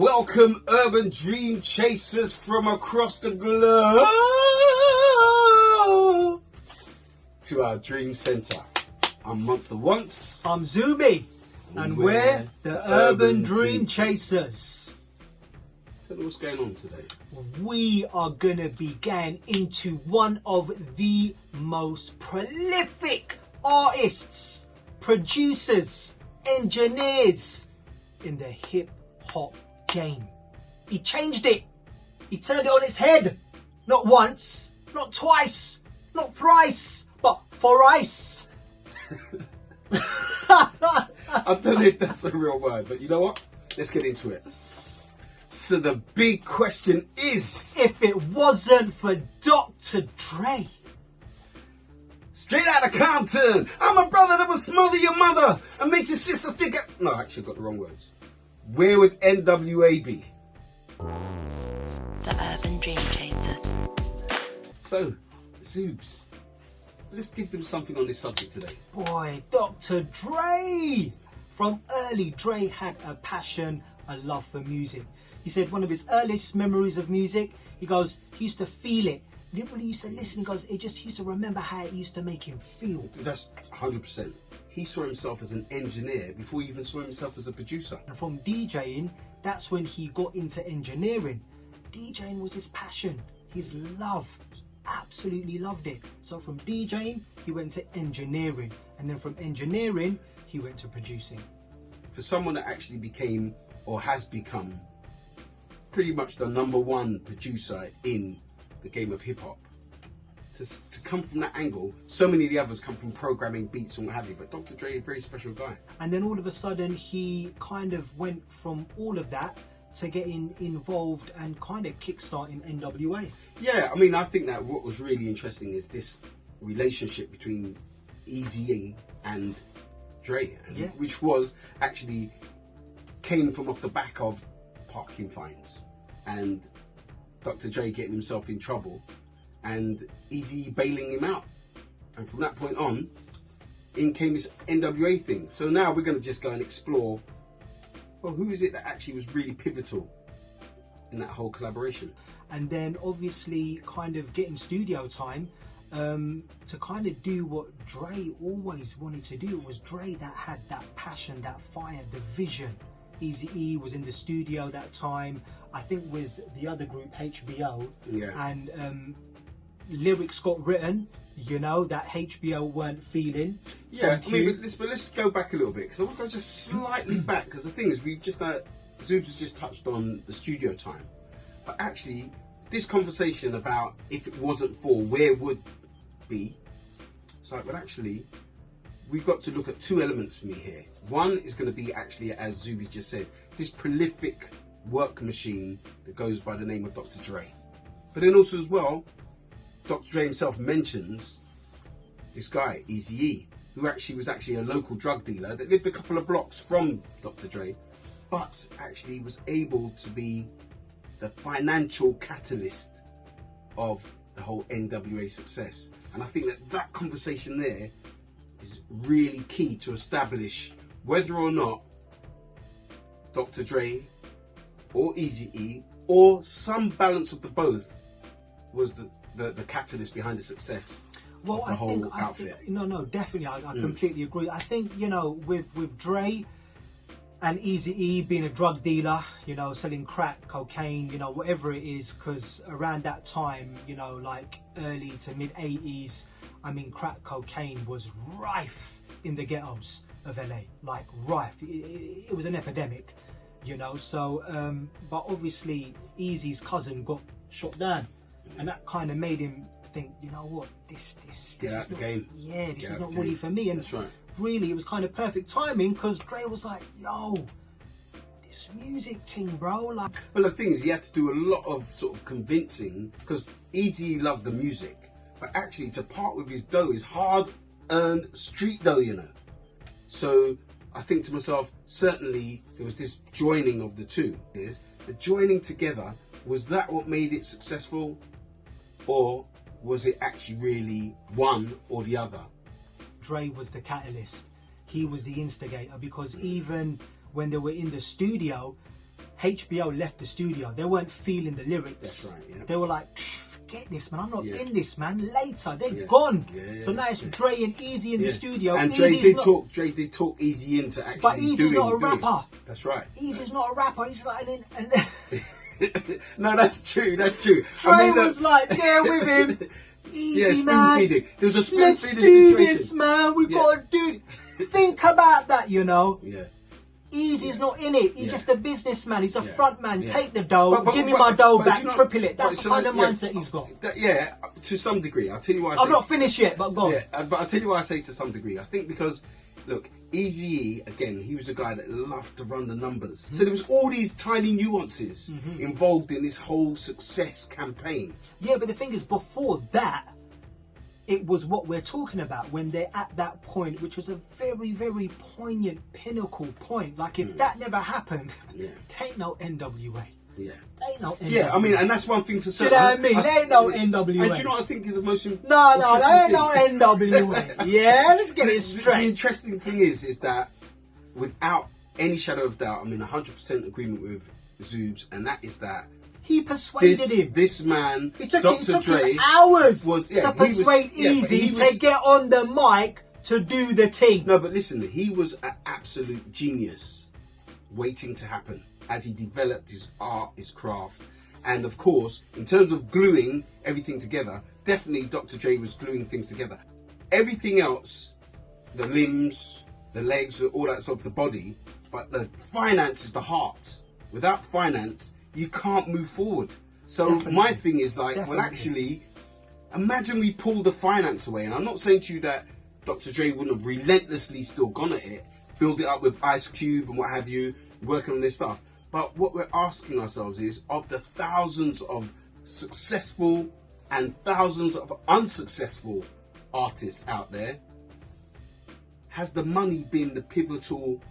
Welcome, urban dream chasers from across the globe, to our dream centre. I'm Monts-the-Wants. I'm Zoobee, and we're the Urban Dream Chasers. Tell me what's going on today. We are going to be getting into one of the most prolific artists, producers, engineers in the hip-hop game. He changed it. He turned it on its head. Not once, not twice, not thrice, but thrice. I don't know if that's a real word, but you know what? Let's get into it. So the big question is, if it wasn't for Dr. Dre. Straight out of Compton, I'm a brother that will smother your mother and make your sister think No, actually I've got the wrong words. Where would N.W.A be? The Urban Dream Chasers. So, Zoobs, let's give them something on this subject today. Boy, Dr. Dre! From early, Dre had a passion, a love for music. He said one of his earliest memories of music, he goes, he used to feel it. He didn't really used to listen, he goes, he used to remember how it used to make him feel. That's 100%. He saw himself as an engineer before he even saw himself as a producer. And from DJing, that's when he got into engineering. DJing was his passion, his love. He absolutely loved it. So from DJing, he went to engineering. And then from engineering, he went to producing. For someone that actually became, or has become, pretty much the #1 producer in the game of hip-hop, to come from that angle, so many of the others come from programming beats and what have you, but Dr. Dre is a very special guy. And then all of a sudden he kind of went from all of that to getting involved and kind of kickstarting N.W.A. Yeah, I mean, I think that what was really interesting is this relationship between Eazy-E and Dre, which was actually came from off the back of parking fines and Dr. Dre getting himself in trouble and Eazy bailing him out, and from that point on in came this N.W.A. thing. So now we're going to just go and explore, well, who is it that actually was really pivotal in that whole collaboration. And then obviously kind of getting studio time to kind of do what Dre always wanted to do. It was Dre that had that passion, that fire, the vision. Eazy-E was in the studio that time, I think with the other group HBO, and lyrics got written, you know, that HBO weren't feeling. Yeah, I mean, but let's go back a little bit, because I want to go just slightly back, because the thing is, we've just Zoobs has just touched on the studio time, but actually this conversation about if it wasn't for, where would be, it's like, well, actually we've got to look at two elements for me here. One is going to be actually, as Zoobie just said, this prolific work machine that goes by the name of Dr. Dre. But then also as well, Dr. Dre himself mentions this guy, Eazy-E, who actually was a local drug dealer that lived a couple of blocks from Dr. Dre, but actually was able to be the financial catalyst of the whole N.W.A. success. And I think that conversation there is really key to establish whether or not Dr. Dre or Eazy-E or some balance of the both was the catalyst behind the success of the whole outfit. No, definitely, I completely agree. I think, you know, with Dre and Eazy-E being a drug dealer, you know, selling crack, cocaine, you know, whatever it is, because around that time, you know, like early to mid 80s, I mean, crack cocaine was rife in the ghettos of LA, like rife. It was an epidemic, you know. So, but obviously, Eazy's cousin got shot down, and that kind of made him think, you know what, this Get out is the game. Yeah, this is not really for me. And that's right. Really, it was kind of perfect timing because Dre was like, yo, this music thing, bro. Like, well, the thing is, he had to do a lot of sort of convincing, because Eazy loved the music, but actually to part with his dough is hard-earned street dough, you know. So I think to myself, certainly there was this joining of the two. The joining together, was that what made it successful, or was it actually really one or the other? Dre was the catalyst. He was the instigator, because even when they were in the studio, HBO left the studio, they weren't feeling the lyrics. That's right, yeah. They were like, forget this, man. I'm not Yeah. in this, man. Later, they're Yeah. gone. Yeah, So now it's Dre and Easy in the studio. And Dre Eazy's did not- talk. Dre did talk Easy into actually But Eazy's doing. not a doing. rapper. That's right. Easy's not a rapper. He's like, and No, that's true. That's true. Dre look- was like there with him. Easy, Yeah, spoon man. feeding. There was a spoon Let's feeding do situation. this, man. We Yeah. gotta do it. Think about that, you know. Yeah. Easy's not in it. He's Yeah. just a businessman. He's a Yeah. front man. Yeah. Take the dough. But- give me but- my dough but back. do you know- Triple it. That's but the kind of yeah, mindset he's got. Yeah, to some degree. I'll tell you why. I'm not finished yet, but go on. Yeah, but I'll tell you why I say to some degree. I think because, look, Eazy-E, again, he was a guy that loved to run the numbers. So there was all these tiny nuances involved in this whole success campaign. Yeah, but the thing is, before that, it was what we're talking about when they're at that point, which was a very, very poignant pinnacle point. Like, if that never happened, Yeah. there ain't no N.W.A. Yeah. There ain't no N.W.A. Yeah, I mean, and that's one thing for you certain. know what I mean? There ain't no N.W.A. And do you know what I think is the most No, there ain't no N.W.A. Yeah, let's get it The straight. interesting thing is that without any shadow of doubt, I'm in 100% agreement with Zoobs, and that is that He persuaded him. this man, It took Dr. Dre, him hours was- to yeah, he was- persuade yeah, but Easy he to was- get on the mic to do the thing. No, but listen, he was an absolute genius waiting to happen as he developed his art, his craft. And of course, in terms of gluing everything together, definitely Dr. Dre was gluing things together. Everything else, the limbs, the legs, all that stuff, the body, but the finance is the heart. Without finance, you can't move forward. So Definitely. my thing is like, Definitely. well, actually, imagine we pull the finance away. And I'm not saying to you that Dr. Dre wouldn't have relentlessly still gone at it, build it up with Ice Cube and what have you, working on this stuff. But what we're asking ourselves is, of the thousands of successful and thousands of unsuccessful artists out there, has the money been the pivotal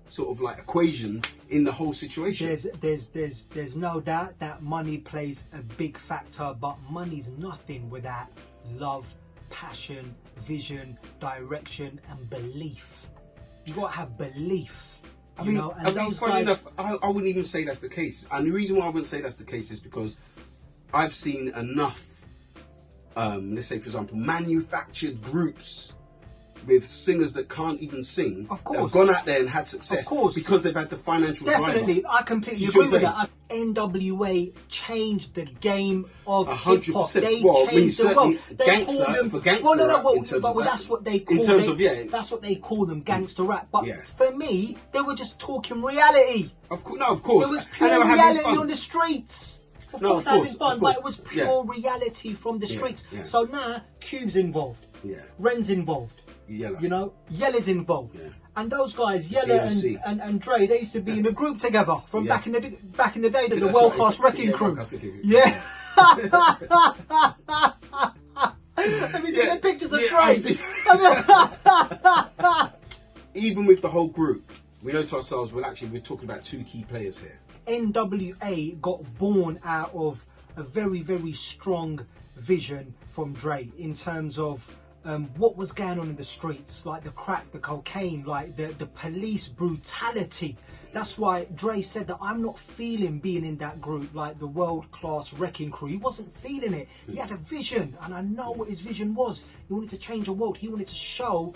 sort of like equation in the whole situation? There's no doubt that money plays a big factor, but money's nothing without love, passion, vision, direction, and belief. You gotta have belief. I You mean, know, and those funny guys. enough, I wouldn't even say that's the case. And the reason why I wouldn't say that's the case is because I've seen enough, let's say, for example, manufactured groups with singers that can't even sing. Of that have course. gone out there and had success. Of course. Because they've had the financial Definitely, driver. I completely You see agree what with I'm that. N.W.A. changed the game of 100%. hip hop. They Well, I mean, changed the world. certainly They gangster, call them, for gangster well, no, rap, well, in terms but of that. that's what they In call. terms of, yeah. That's what they call them, gangster rap. But Yeah. for me, they were just talking reality. Of course. It was And pure they were having reality fun. on the streets. Of No, course, of course, having fun, of but course. it was Yeah. pure reality from the Yeah, streets. yeah. So now, Cube's involved. Yeah. Ren's involved. Yella. You know, Yella's involved. Yeah. And those guys, Yella KOC. and Dre, they used to be in a group together from Yeah. back in the day, the that's World right. Class Wrecking Yeah, Crew. World Class Wrecking Crew. Yeah. Have you seen Yeah. the pictures of Yeah, Dre? I see. Even with the whole group, we know to ourselves, well, actually, we're talking about two key players here. N.W.A. got born out of a very, very strong vision from Dre in terms of what was going on in the streets, like the crack, the cocaine, like the police brutality. That's why Dre said that I'm not feeling being in that group, like the World Class Wrecking Crew. He wasn't feeling it. He had a vision, and I know what his vision was. He wanted to change the world. He wanted to show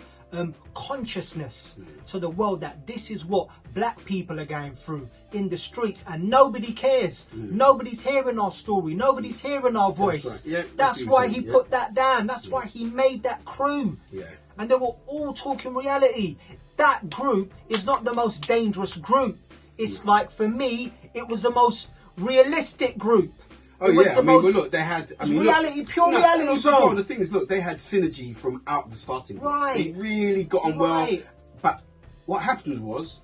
consciousness to the world that this is what black people are going through in the streets, and nobody cares. Nobody's hearing our story. Nobody's hearing our voice. right. Yeah, I That's see what why you're he saying, yeah. put that down. That's why he made that crew. Yeah. And they were all talking reality. That group is not the most dangerous group. It's like, for me, it was the most realistic group. Oh It was yeah, the I mean, well, most- look, they had. I it's mean, reality, look, pure no, reality, and also, bro. well, the thing is, look, they had synergy from out the starting. point. Right. It really got on well. Right. But what happened was,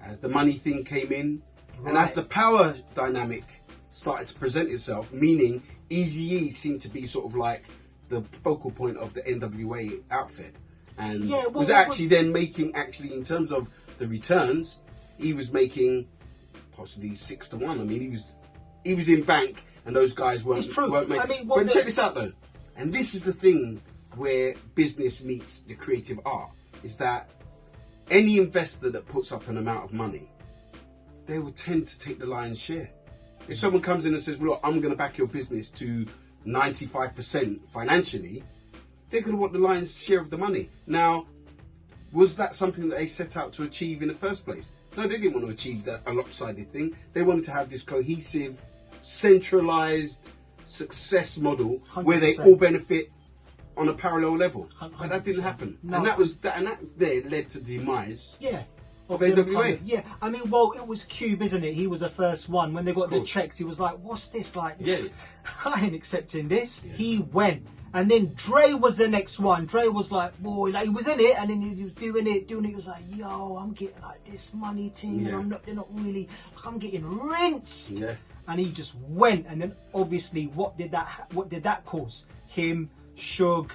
as the money thing came in, and as Right. the power dynamic started to present itself, meaning Eazy-E seemed to be sort of like the focal point of the N.W.A. outfit, and Yeah, well, was well, actually then making, actually in terms of the returns, he was making possibly 6-1. I mean, he was in bank, and those guys weren't. It's true. Weren't making, I mean, well, but check this out though, and this is the thing where business meets the creative art, is that any investor that puts up an amount of money they will tend to take the lion's share. If someone comes in and says, well, look, I'm going to back your business to 95% financially, they're going to want the lion's share of the money. Now, was that something that they set out to achieve in the first place? No, they didn't want to achieve a lopsided thing. They wanted to have this cohesive, centralised success model 100%. Where they all benefit on a parallel level. 100%. But that didn't happen. No. And that there led to the demise Yeah. of them N.W.A. kind of- yeah, I mean, well, it was Cube, isn't it? He was the first one. When they got the course. checks, he was like, what's this? Like, Yeah. I ain't accepting this. Yeah. He went. And then Dre was the next one. Dre was like, boy, like, he was in it, and then he was doing it. He was like, yo, I'm getting like this money team, Yeah. and they're not really, I'm getting rinsed. Yeah. And he just went. And then obviously, what did that cause? Him, Suge,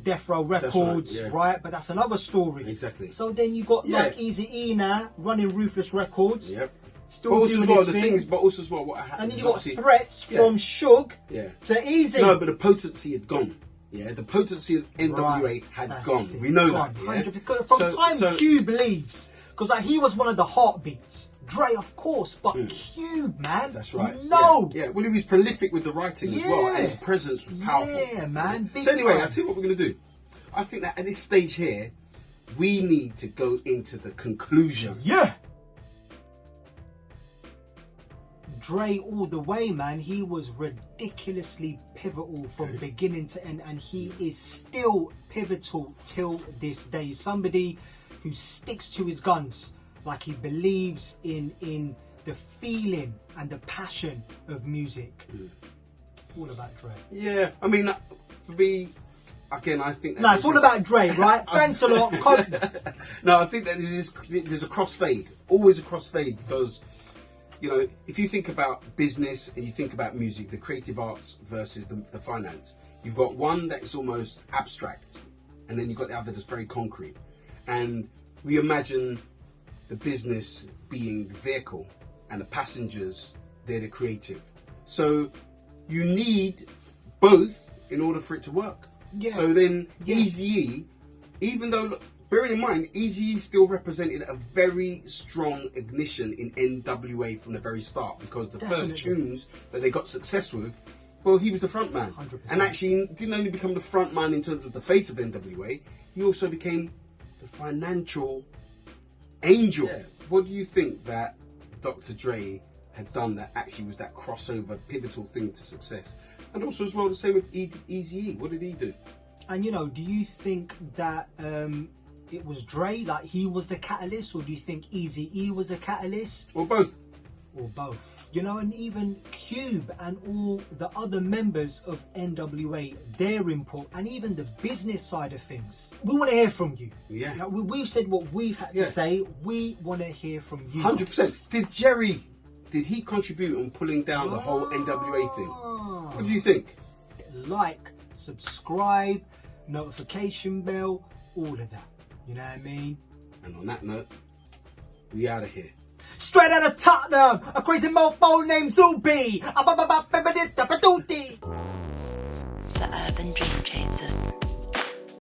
Death Row Records, yeah. right? But that's another story. Exactly. So then you got Yeah. like Eazy-E now running Ruthless Records. Yep. Still But also doing as well, his the thing. thing is, but also as well, what happened And then is you got obviously- threats Yeah. from Suge Yeah. to Eazy. No, but the potency had gone. Yeah, the potency of N.W.A. Right, had that's gone. it. We know Gone, that. 100%. Yeah? From time Cube leaves, because like he was one of the heartbeats. Dre, of course, but Cube, man. That's right. No. Yeah. Well, he was prolific with the writing as well, and his Yeah. presence was powerful. Yeah, man. Big So anyway, time. I'll tell you what we're going to do. I think that at this stage here, we need to go into the conclusion. Yeah. Dre all the way, man. He was ridiculously pivotal from beginning to end, and he is still pivotal till this day. Somebody who sticks to his guns, like he believes in the feeling and the passion of music. All about Dre. Yeah. I mean, for me, again, I think that No, it's all about Dre, right? Thanks a lot. No, I think that there's a crossfade, always a crossfade, because if you think about business and you think about music, the creative arts versus the finance, you've got one that is almost abstract, and then you've got the other that's very concrete. And we imagine the business being the vehicle and the passengers, they're the creative. So you need both in order for it to work. Yeah. So then Yeah. Eazy-E, even though, bearing in mind, Eazy-E still represented a very strong ignition in N.W.A. from the very start, because the first Definitely. tunes that they got success with, well, he was the front man. 100%. And actually didn't only become the front man in terms of the face of N.W.A., he also became the financial angel. Yeah. What do you think that Dr. Dre had done that actually was that crossover, pivotal thing to success? And also as well, the same with Eazy-E. What did he do? And do you think that it was Dre, like he was the catalyst, or do you think Eazy-E was a catalyst? Or both? Or both. And even Cube and all the other members of N.W.A., their input, and even the business side of things. We want to hear from you. Yeah. We've said what we've had to say. We want to hear from you. 100%. Did he contribute on pulling down the whole N.W.A. thing? What do you think? Like, subscribe, notification bell, all of that. You know what I mean? And on that note, we out of here. Straight out of Tottenham, a crazy mofo named Zoobee. The Urban Dream Chasers.